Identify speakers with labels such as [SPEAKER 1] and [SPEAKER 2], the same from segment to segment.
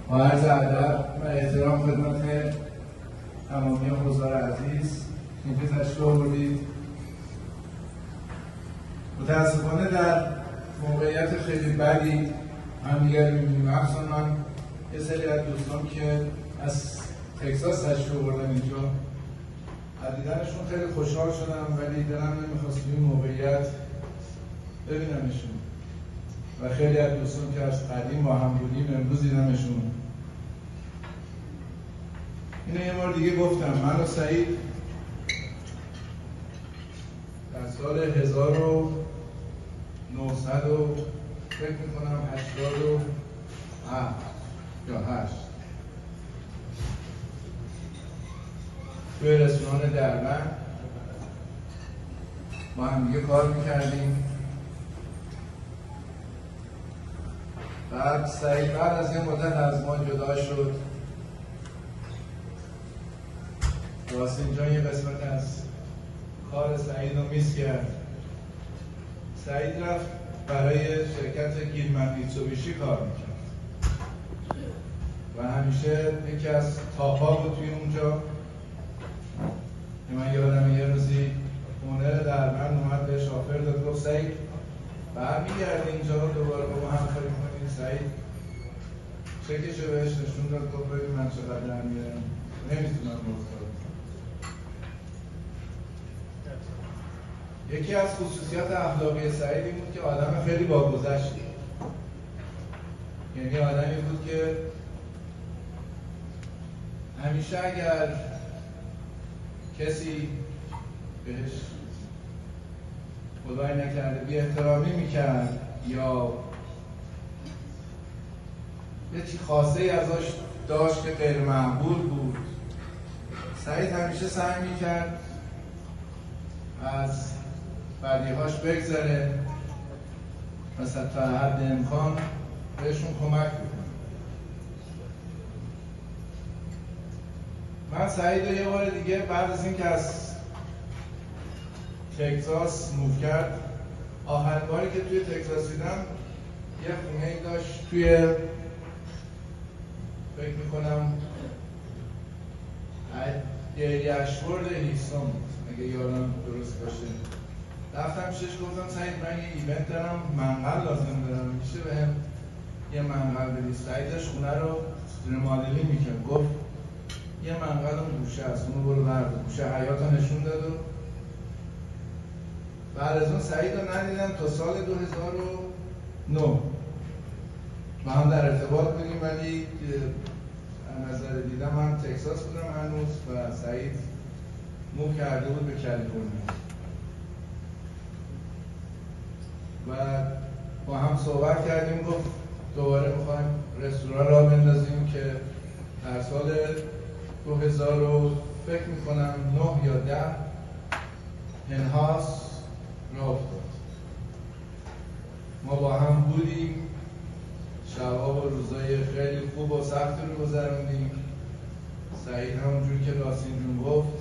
[SPEAKER 1] با عرض ادب و احترام خدمت تمامی حضار عزیز اینکه تشریف آوردید. متاسفانه در موقعیت خیلی بدی همدیگر می‌بینیم. مخصوصا من یه سری از دوستان که از تگزاس تشریف آوردن اینجا از دیدنشون خیلی خوشحال شدم، ولی دلم نمیخواست این موقعیت ببینمشون و خیلی از دوستان که از قدیم با هم بودیم امروز دیدمشون. اینو یه بار دیگه گفتم، من و سعید در سال 1900 فکر میکنم 87 یا 8 توی رستوران دربند با هم دیگه کار میکردیم. بعد سعید بعد از یه مدت از ما جدا شد. واسه اینجا یه قسمت از کار سعید رو میس کرد. سعید رفت برای شرکت گیلمن میتسوبیشی کار میکرد و همیشه یکی از تاپا بود توی اونجا. من یادم یه روزی اونر دربند اومد به شافر داد، گفت سعید برمیگردی اینجا دوباره با ما همکاری کنید. سعید چکشو بهش نشون داد، گفت ببین من چقدر در میارم، نمیتونم بازدار. یکی از خصوصیات اخلاقی سعید این بود که آدم خیلی باگذشتی، یعنی آدمی بود که همیشه اگر کسی بهش خدای نکرده بی احترامی میکرد یا یه چی خاصه ای ازش داشت که غیر معقول بود، سعید همیشه سعی میکرد از بدیهاش بگذره و تا حد امکان بهشون کمک بکنه. من سعید رو یه بار دیگه بعد از اینکه از تگزاس موو کرد، آخرین باری که توی تگزاس دیدم یه خونه‌ای داشت توی فکر میکنم دیری اشورد هیستون بود اگه یادم درست باشه. رفتم شش گفتم سعید من یه ایونت دارم، منقل لازم دارم، میشه بهم یه منقل بدی؟ سعید داشت خونه رو ریمادلی میکرد، گفت یه منقل اون گوشه هست، اونو برو بردار. گوشه حیاط رو نشون داد و بعد از اون سعید رو ندیدم تا سال 2009 با هم در ارتباط بودیم، ولی از نظر دیدم من تگزاس بودم هنوز و سعید موو کرده بود به کالیفرنیا و با هم صحبت کردیم. گفت دوباره میخوایم رستوران را بندازیم که در سال 2000 فکر میکنم 9 یا 10 انهاس راه افتاد. ما با هم بودیم، شبها و روزای خیلی خوب و سخت رو گذروندیم. سعید همونجور که راسین جون گفت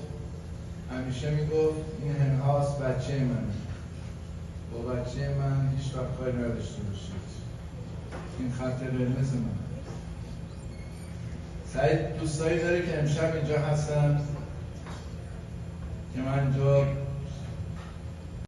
[SPEAKER 1] همیشه میگفت این انهاس بچه منه، با بچه من هیچ وقت کاری نداشته باشید، این خط قرمز من. سعید دوستایی داره که امشب اینجا هستن که من اینجا